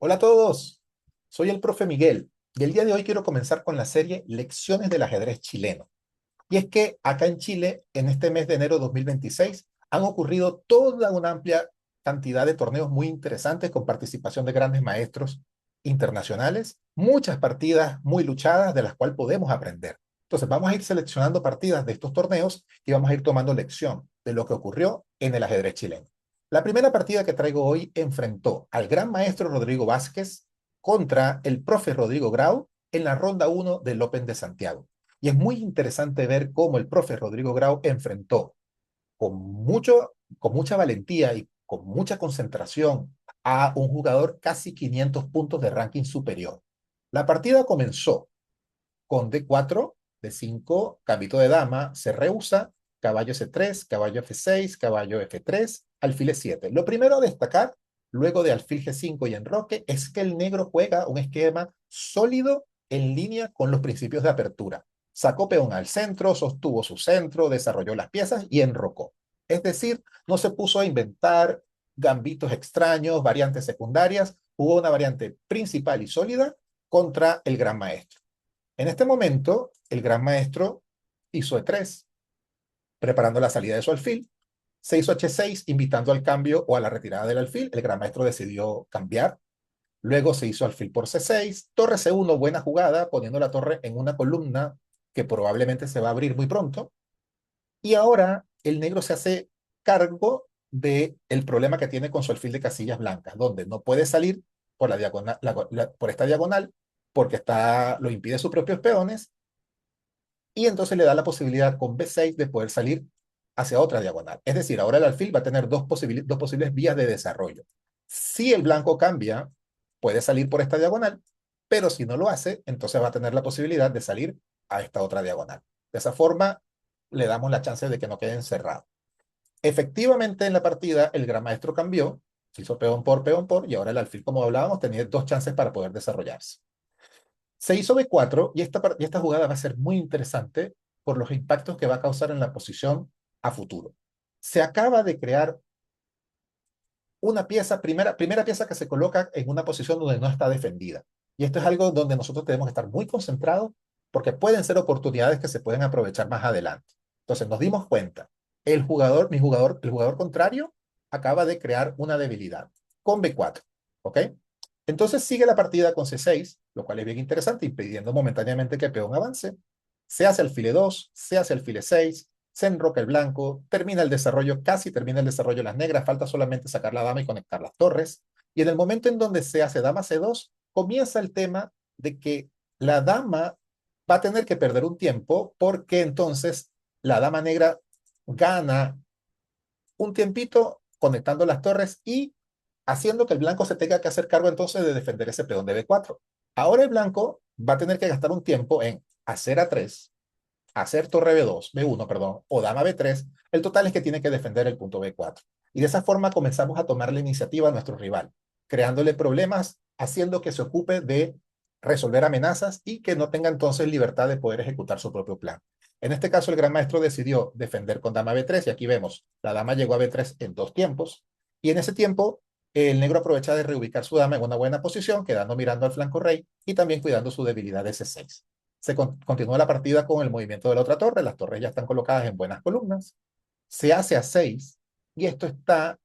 Hola a todos, soy el profe Miguel y el día de hoy quiero comenzar con la serie Lecciones del ajedrez chileno. Y es que acá en Chile, en este mes de enero de 2026, han ocurrido toda una amplia cantidad de torneos muy interesantes con participación de grandes maestros internacionales, muchas partidas muy luchadas de las cuales podemos aprender. Entonces vamos a ir seleccionando partidas de estos torneos y vamos a ir tomando lección de lo que ocurrió en el ajedrez chileno. La primera partida que traigo hoy enfrentó al gran maestro Rodrigo Vázquez contra el profe Rodrigo Grau en la ronda uno del Open de Santiago. Y es muy interesante ver cómo el profe Rodrigo Grau enfrentó con mucha valentía y con mucha concentración a un jugador casi 500 puntos de ranking superior. La partida comenzó con D4, D5, gambito de dama, se rehúsa, caballo C3, caballo F6, caballo F3, alfil E7. Lo primero a destacar, luego de alfil G5 y enroque, es que el negro juega un esquema sólido en línea con los principios de apertura. Sacó peón al centro, sostuvo su centro, desarrolló las piezas y enrocó. Es decir, no se puso a inventar gambitos extraños, variantes secundarias, jugó una variante principal y sólida contra el gran maestro. En este momento, el gran maestro hizo E3, preparando la salida de su alfil. Se hizo H6, invitando al cambio o a la retirada del alfil. El gran maestro decidió cambiar. Luego se hizo alfil por C6. Torre C1, buena jugada, poniendo la torre en una columna que probablemente se va a abrir muy pronto. Y ahora el negro se hace cargo del problema que tiene con su alfil de casillas blancas, donde no puede salir por, la diagonal, por esta diagonal porque lo impide sus propios peones y entonces le da la posibilidad con B6 de poder salir hacia otra diagonal. Es decir, ahora el alfil va a tener dos posibles vías de desarrollo. Si el blanco cambia, puede salir por esta diagonal, pero si no lo hace, entonces va a tener la posibilidad de salir a esta otra diagonal. De esa forma, le damos la chance de que no quede encerrado. Efectivamente, en la partida, el gran maestro cambió, se hizo peón por, y ahora el alfil, como hablábamos, tenía dos chances para poder desarrollarse. Se hizo B4 y esta jugada va a ser muy interesante por los impactos que va a causar en la posición a futuro. Se acaba de crear una pieza, primera pieza que se coloca en una posición donde no está defendida. Y esto es algo donde nosotros tenemos que estar muy concentrados porque pueden ser oportunidades que se pueden aprovechar más adelante. Entonces nos dimos cuenta, el jugador contrario acaba de crear una debilidad con B4, ¿ok? Entonces sigue la partida con C6, lo cual es bien interesante, impidiendo momentáneamente que el peón avance. Se hace alfil E2, se hace alfil E6, se enroca el blanco, termina el desarrollo, casi termina el desarrollo de las negras, falta solamente sacar la dama y conectar las torres. Y en el momento en donde se hace dama C2, comienza el tema de que la dama va a tener que perder un tiempo porque entonces la dama negra gana un tiempito conectando las torres y haciendo que el blanco se tenga que hacer cargo entonces de defender ese peón de B4. Ahora el blanco va a tener que gastar un tiempo en hacer A3, hacer torre B2, B1, perdón, o dama B3. El total es que tiene que defender el punto B4. Y de esa forma comenzamos a tomar la iniciativa a nuestro rival, creándole problemas, haciendo que se ocupe de resolver amenazas y que no tenga entonces libertad de poder ejecutar su propio plan. En este caso, el gran maestro decidió defender con dama B3 y aquí vemos, la dama llegó a B3 en dos tiempos y en ese tiempo el negro aprovecha de reubicar su dama en una buena posición, quedando mirando al flanco rey y también cuidando su debilidad de C6. Continúa la partida con el movimiento de la otra torre, las torres ya están colocadas en buenas columnas, se hace A6 y esto está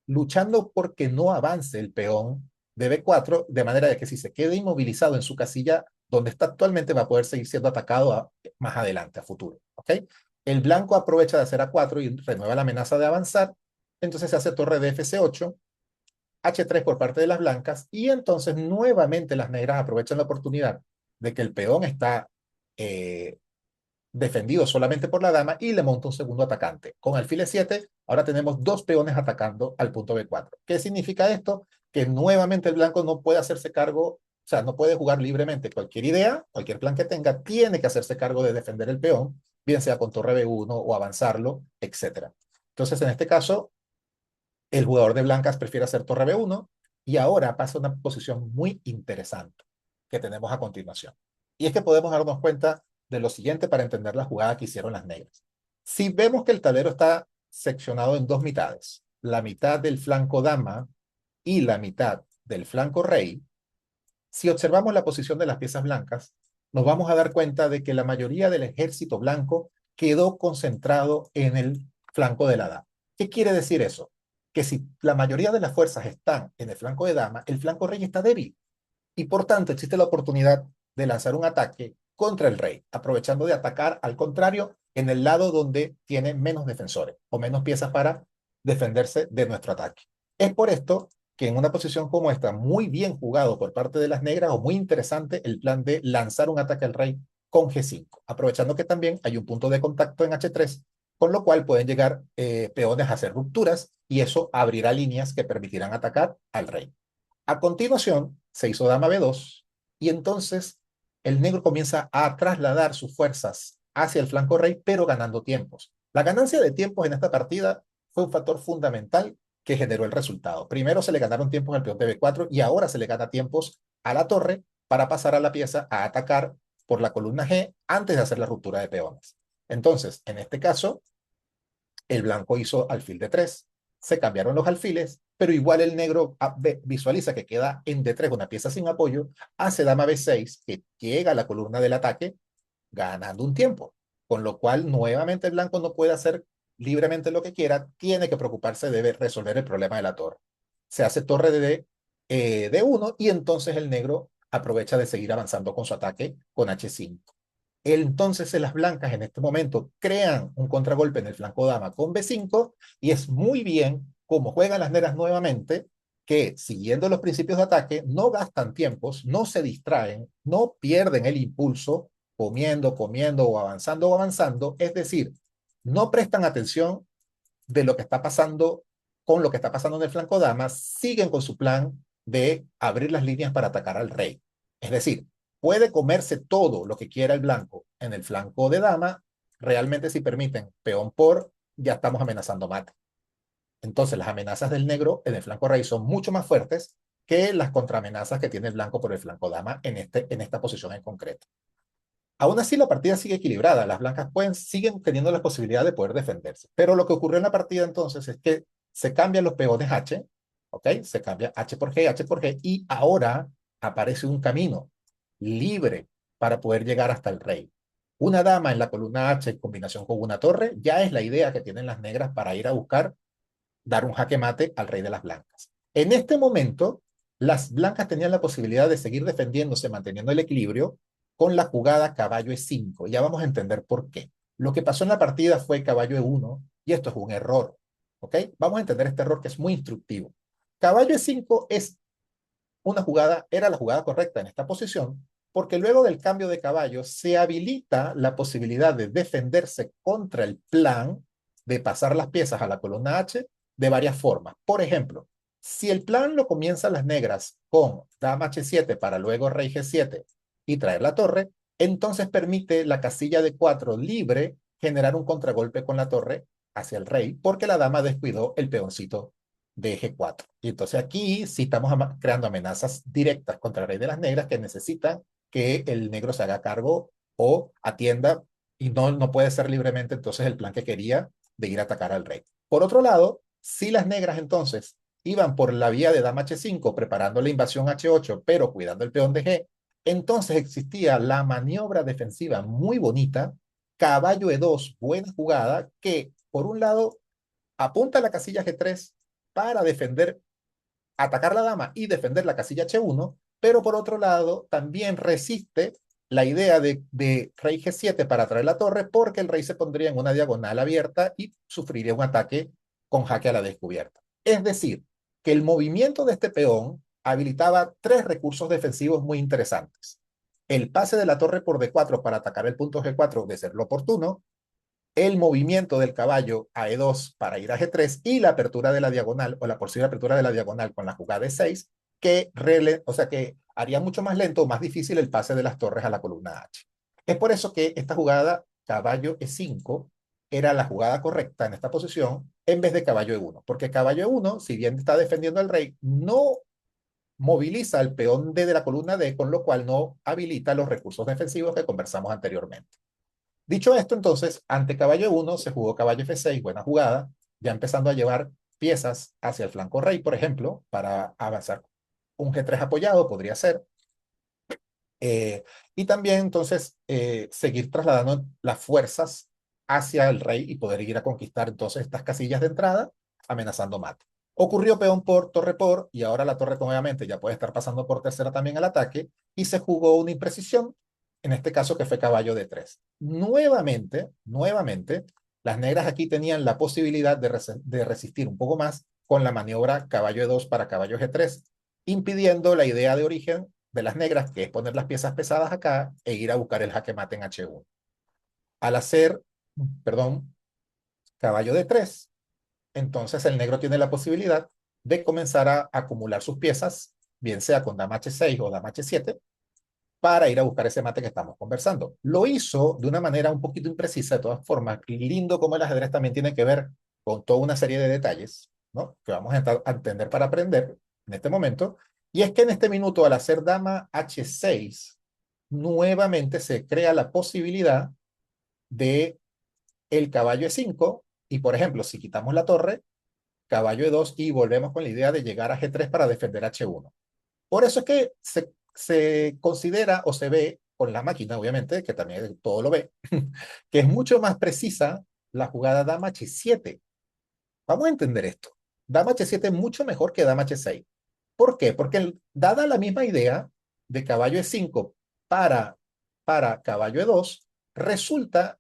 luchando porque no avance el peón de B4, de manera de que si se quede inmovilizado en su casilla donde está actualmente va a poder seguir siendo atacado más adelante, a futuro. ¿Ok? El blanco aprovecha de hacer A4 y renueva la amenaza de avanzar, entonces se hace torre de F8, H3 por parte de las blancas y entonces nuevamente las negras aprovechan la oportunidad de que el peón está eh, defendido solamente por la dama y le monta un segundo atacante. Con alfil E7, ahora tenemos dos peones atacando al punto B4. ¿Qué significa esto? Que nuevamente el blanco no puede hacerse cargo, o sea, no puede jugar libremente cualquier idea, cualquier plan que tenga, tiene que hacerse cargo de defender el peón, bien sea con torre B1 o avanzarlo, etcétera. Entonces, en este caso, el jugador de blancas prefiere hacer torre B1 y ahora pasa a una posición muy interesante que tenemos a continuación. Y es que podemos darnos cuenta de lo siguiente para entender la jugada que hicieron las negras. Si vemos que el tablero está seccionado en dos mitades, la mitad del flanco dama y la mitad del flanco rey, si observamos la posición de las piezas blancas, nos vamos a dar cuenta de que la mayoría del ejército blanco quedó concentrado en el flanco de la dama. ¿Qué quiere decir eso? Que si la mayoría de las fuerzas están en el flanco de dama, el flanco rey está débil y por tanto existe la oportunidad de lanzar un ataque contra el rey, aprovechando de atacar al contrario en el lado donde tiene menos defensores o menos piezas para defenderse de nuestro ataque. Es por esto que en una posición como esta, muy bien jugado por parte de las negras o muy interesante el plan de lanzar un ataque al rey con G5, aprovechando que también hay un punto de contacto en H3, con lo cual pueden llegar peones a hacer rupturas y eso abrirá líneas que permitirán atacar al rey. A continuación, se hizo dama B2 y entonces el negro comienza a trasladar sus fuerzas hacia el flanco rey, pero ganando tiempos. La ganancia de tiempos en esta partida fue un factor fundamental que generó el resultado. Primero se le ganaron tiempos al peón de B4 y ahora se le gana tiempos a la torre para pasar a la pieza a atacar por la columna G antes de hacer la ruptura de peones. Entonces, en este caso, el blanco hizo alfil de 3, se cambiaron los alfiles, pero igual el negro visualiza que queda en D3 una pieza sin apoyo, hace dama B6, que llega a la columna del ataque, ganando un tiempo, con lo cual nuevamente el blanco no puede hacer libremente lo que quiera, tiene que preocuparse de resolver el problema de la torre. Se hace torre de D1 y entonces el negro aprovecha de seguir avanzando con su ataque con H5. Entonces las blancas en este momento crean un contragolpe en el flanco dama con B5 y es muy bien como juegan las negras nuevamente que siguiendo los principios de ataque no gastan tiempos, no se distraen, no pierden el impulso comiendo o avanzando, es decir, no prestan atención de lo que está pasando con lo que está pasando en el flanco dama, siguen con su plan de abrir las líneas para atacar al rey. Es decir, puede comerse todo lo que quiera el blanco en el flanco de dama, realmente si permiten peón por, ya estamos amenazando mate. Entonces las amenazas del negro en el flanco rey son mucho más fuertes que las contraamenazas que tiene el blanco por el flanco dama en esta posición en concreto. Aún así, la partida sigue equilibrada. Las blancas siguen teniendo la posibilidad de poder defenderse. Pero lo que ocurrió en la partida entonces es que se cambian los peones H, ¿ok? Se cambia H por G, y ahora aparece un camino libre para poder llegar hasta el rey. Una dama en la columna H en combinación con una torre ya es la idea que tienen las negras para ir a buscar dar un jaque mate al rey de las blancas. En este momento, las blancas tenían la posibilidad de seguir defendiéndose, manteniendo el equilibrio, con la jugada caballo E5. Ya vamos a entender por qué. Lo que pasó en la partida fue caballo E1, y esto es un error. ¿Ok? Vamos a entender este error que es muy instructivo. Caballo E5 es una jugada, era la jugada correcta en esta posición, porque luego del cambio de caballo se habilita la posibilidad de defenderse contra el plan de pasar las piezas a la columna H de varias formas. Por ejemplo, si el plan lo comienzan las negras con dama H7 para luego rey G7 y traer la torre, entonces permite la casilla de 4 libre generar un contragolpe con la torre hacia el rey, porque la dama descuidó el peoncito de eje 4. Y entonces aquí sí estamos creando amenazas directas contra el rey de las negras que necesitan que el negro se haga cargo o atienda y no puede ser libremente entonces el plan que quería de ir a atacar al rey. Por otro lado, si las negras entonces iban por la vía de dama H5 preparando la invasión H8 pero cuidando el peón de G, entonces existía la maniobra defensiva muy bonita, caballo E2, buena jugada, que por un lado apunta a la casilla G3 para defender, atacar la dama y defender la casilla H1, pero por otro lado también resiste la idea de rey G7 para traer la torre porque el rey se pondría en una diagonal abierta y sufriría un ataque con jaque a la descubierta. Es decir, que el movimiento de este peón habilitaba tres recursos defensivos muy interesantes. El pase de la torre por D4 para atacar el punto G4 de ser lo oportuno, el movimiento del caballo a E2 para ir a G3 y la apertura de la diagonal o la posible apertura de la diagonal con la jugada E6 o sea, que haría mucho más lento o más difícil el pase de las torres a la columna H. Es por eso que esta jugada caballo E5 era la jugada correcta en esta posición en vez de caballo E1, porque caballo E1, si bien está defendiendo al rey, no moviliza el peón D de la columna D, con lo cual no habilita los recursos defensivos que conversamos anteriormente. Dicho esto, entonces, ante caballo 1 se jugó caballo F6, buena jugada, ya empezando a llevar piezas hacia el flanco rey, por ejemplo, para avanzar un G3 apoyado, podría ser. Y también entonces seguir trasladando las fuerzas hacia el rey y poder ir a conquistar entonces estas casillas de entrada, amenazando mate. Ocurrió peón por torre por, y ahora la torre nuevamente ya puede estar pasando por tercera también al ataque, y se jugó una imprecisión, en este caso que fue caballo de 3. Nuevamente, las negras aquí tenían la posibilidad de resistir un poco más con la maniobra caballo de 2 para caballo G3, impidiendo la idea de origen de las negras, que es poner las piezas pesadas acá e ir a buscar el jaque mate en H1. Al hacer, perdón, caballo de 3, entonces el negro tiene la posibilidad de comenzar a acumular sus piezas, bien sea con dama H6 o dama H7, para ir a buscar ese mate que estamos conversando. Lo hizo de una manera un poquito imprecisa, de todas formas, lindo como el ajedrez también tiene que ver con toda una serie de detalles, ¿no? Que vamos a entender para aprender en este momento. Y es que en este minuto, al hacer dama H6, nuevamente se crea la posibilidad de el caballo E5, y por ejemplo, si quitamos la torre, caballo E2 y volvemos con la idea de llegar a G3 para defender H1. Por eso es que se considera o se ve con la máquina, obviamente, que también todo lo ve, que es mucho más precisa la jugada dama H7. Vamos a entender esto. Dama H7 es mucho mejor que dama H6. ¿Por qué? Porque dada la misma idea de caballo E5 para, para caballo E2, resulta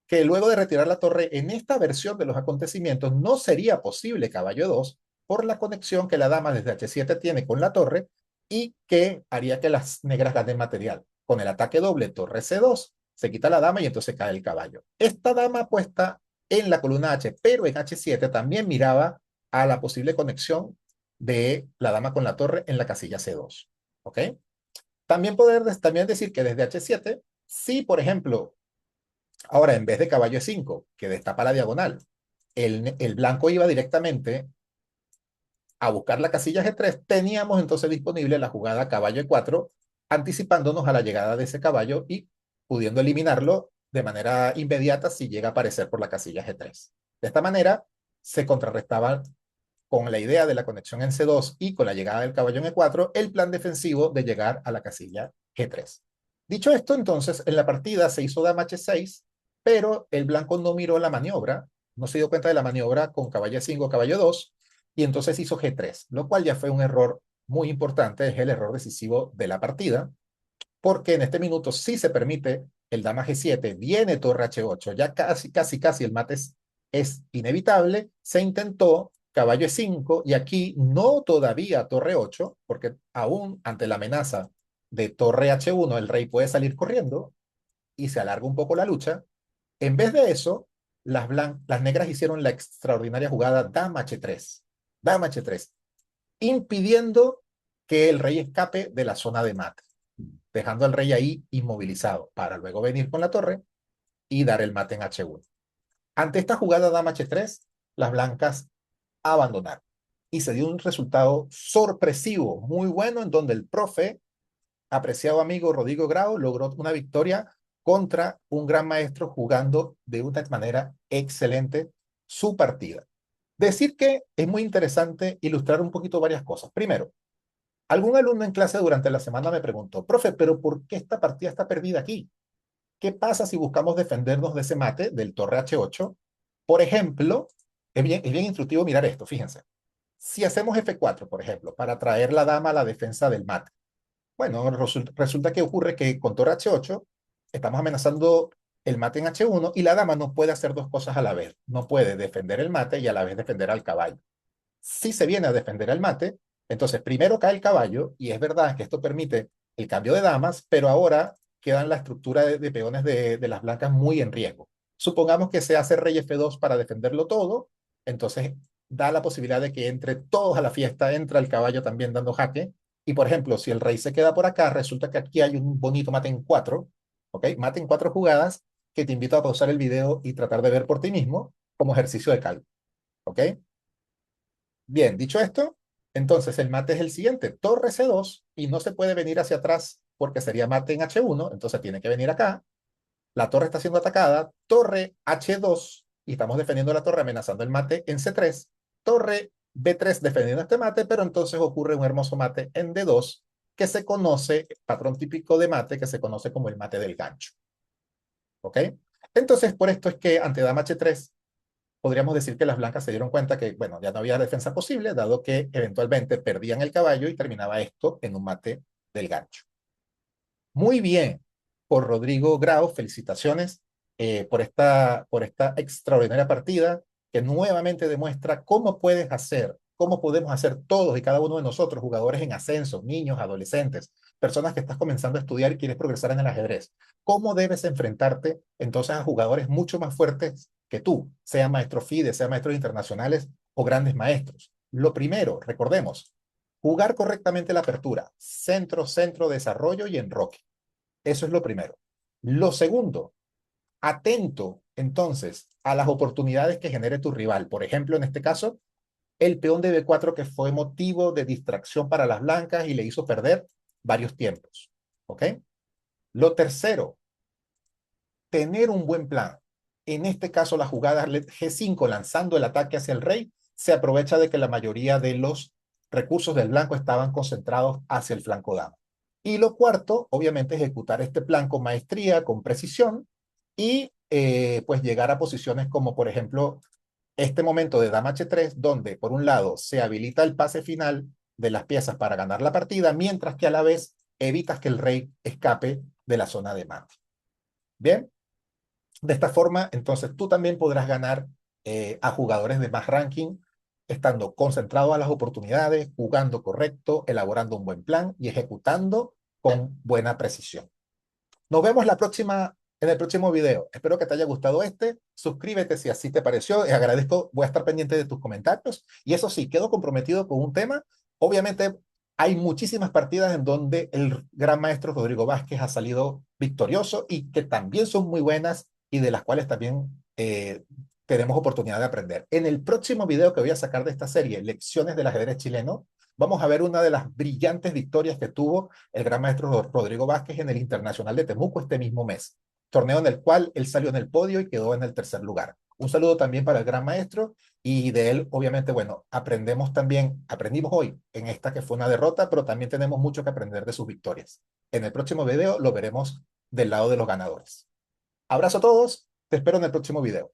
que luego de retirar la torre en esta versión de los acontecimientos no sería posible caballo 2 por la conexión que la dama desde H7 tiene con la torre y que haría que las negras ganen material. Con el ataque doble torre C2 se quita la dama y entonces cae el caballo. Esta dama puesta en la columna H, pero en H7 también miraba a la posible conexión de la dama con la torre en la casilla C2. ¿Ok? También decir que desde H7, si por ejemplo ahora, en vez de caballo E5, que destapa la diagonal, el blanco iba directamente a buscar la casilla G3, teníamos entonces disponible la jugada caballo E4, anticipándonos a la llegada de ese caballo y pudiendo eliminarlo de manera inmediata si llega a aparecer por la casilla G3. De esta manera, se contrarrestaba con la idea de la conexión en C2 y con la llegada del caballo en E4, el plan defensivo de llegar a la casilla G3. Dicho esto, entonces, en la partida se hizo dama H6, pero el blanco no miró la maniobra, no se dio cuenta de la maniobra con caballo 5, caballo 2, y entonces hizo G3, lo cual ya fue un error muy importante, es el error decisivo de la partida, porque en este minuto sí se permite el dama G7, viene torre H8, ya casi el mate es inevitable, se intentó caballo E5 y aquí no todavía torre 8, porque aún ante la amenaza de torre H1 el rey puede salir corriendo y se alarga un poco la lucha. En vez de eso, las negras hicieron la extraordinaria jugada dama H3, dama H3, impidiendo que el rey escape de la zona de mate, dejando al rey ahí inmovilizado para luego venir con la torre y dar el mate en H1. Ante esta jugada dama H3, las blancas abandonaron y se dio un resultado sorpresivo, muy bueno, en donde el profe, apreciado amigo Rodrigo Grau, logró una victoria contra un gran maestro jugando de una manera excelente su partida. Decir que es muy interesante ilustrar un poquito varias cosas. Primero, algún alumno en clase durante la semana me preguntó, profe, pero ¿por qué esta partida está perdida aquí? ¿Qué pasa si buscamos defendernos de ese mate del torre H8? Por ejemplo, es bien instructivo mirar esto, fíjense. Si hacemos F4, por ejemplo, para traer la dama a la defensa del mate, bueno, resulta que ocurre que con torre H8 estamos amenazando el mate en H1 y la dama no puede hacer dos cosas a la vez. No puede defender el mate y a la vez defender al caballo. Si se viene a defender el mate, entonces primero cae el caballo y es verdad que esto permite el cambio de damas, pero ahora quedan la estructura de peones de las blancas muy en riesgo. Supongamos que se hace rey F2 para defenderlo todo, entonces da la posibilidad de que entre todos a la fiesta, entra el caballo también dando jaque, y por ejemplo, si el rey se queda por acá, resulta que aquí hay un bonito mate en 4, ¿ok? Mate en 4 jugadas que te invito a pausar el video y tratar de ver por ti mismo como ejercicio de cálculo, ¿ok? Bien, dicho esto, entonces el mate es el siguiente, torre C2, y no se puede venir hacia atrás porque sería mate en H1, entonces tiene que venir acá. La torre está siendo atacada, torre H2, y estamos defendiendo la torre amenazando el mate en C3, torre B3 defendiendo este mate, pero entonces ocurre un hermoso mate en D2 que se conoce, patrón típico de mate, que se conoce como el mate del gancho. ¿Ok? Entonces, por esto es que ante dama H3 podríamos decir que las blancas se dieron cuenta que, bueno, ya no había defensa posible, dado que eventualmente perdían el caballo y terminaba esto en un mate del gancho. Muy bien, por Rodrigo Grau, felicitaciones por esta extraordinaria partida que nuevamente demuestra cómo puedes hacer, cómo podemos hacer todos y cada uno de nosotros, jugadores en ascenso, niños, adolescentes, personas que estás comenzando a estudiar y quieres progresar en el ajedrez, cómo debes enfrentarte entonces a jugadores mucho más fuertes que tú, sean maestros FIDE, sean maestros internacionales o grandes maestros. Lo primero, recordemos, jugar correctamente la apertura, centro, centro, desarrollo y enroque. Eso es lo primero. Lo segundo, atento entonces a las oportunidades que genere tu rival. Por ejemplo, en este caso, el peón de B4 que fue motivo de distracción para las blancas y le hizo perder varios tiempos. ¿Ok? Lo tercero, tener un buen plan. En este caso, la jugada G5 lanzando el ataque hacia el rey se aprovecha de que la mayoría de los recursos del blanco estaban concentrados hacia el flanco dama. Y lo cuarto, obviamente, ejecutar este plan con maestría, con precisión y pues llegar a posiciones como, por ejemplo, este momento de dama H3, donde por un lado se habilita el pase final de las piezas para ganar la partida, mientras que a la vez evitas que el rey escape de la zona de mate. Bien, de esta forma, entonces tú también podrás ganar a jugadores de más ranking, estando concentrado a las oportunidades, jugando correcto, elaborando un buen plan y ejecutando con buena precisión. Nos vemos en el próximo video. Espero que te haya gustado este. Suscríbete si así te pareció. Agradezco, voy a estar pendiente de tus comentarios. Y eso sí, quedo comprometido con un tema. Obviamente, hay muchísimas partidas en donde el gran maestro Rodrigo Vázquez ha salido victorioso y que también son muy buenas y de las cuales también tenemos oportunidad de aprender. En el próximo video que voy a sacar de esta serie, Lecciones del ajedrez chileno, vamos a ver una de las brillantes victorias que tuvo el gran maestro Rodrigo Vázquez en el Internacional de Temuco este mismo mes, torneo en el cual él salió en el podio y quedó en el tercer lugar. Un saludo también para el gran maestro y de él, obviamente, bueno, aprendimos hoy en esta que fue una derrota, pero también tenemos mucho que aprender de sus victorias. En el próximo video lo veremos del lado de los ganadores. Abrazo a todos, te espero en el próximo video.